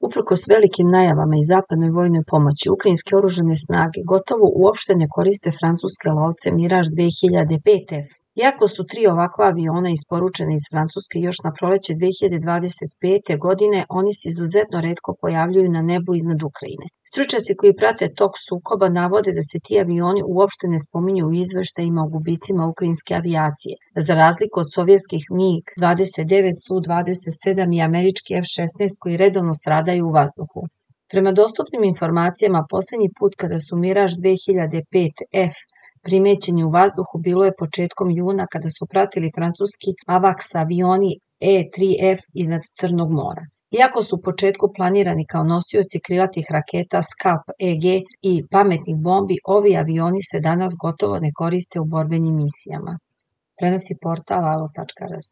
Uprkos velikim najavama i zapadnoj vojnoj pomoći, ukrajinske oružane snage gotovo uopšte ne koriste francuske lovce Mirage 2005F. Iako su 3 ovakva aviona isporučene iz Francuske još na proleće 2025. godine, oni se izuzetno retko pojavljuju na nebu iznad Ukrajine. Stručnjaci koji prate tok sukoba navode da se ti avioni uopšte ne spominju u izveštajima o gubicima ukrajinske avijacije, za razliku od sovjetskih MiG-29, Su-27 i američki F-16 koji redovno stradaju u vazduhu. Prema dostupnim informacijama, poslednji put kada su Mirage 2005F primećeni u vazduhu bilo je početkom juna kada su pratili francuski AWACS avioni E-3F iznad Crnog mora. Iako su u početku planirani kao nosioci krilatih raketa Scalp EG i pametnih bombi, ovi avioni se danas gotovo ne koriste u borbenim misijama. Prenosi portal alo.rs.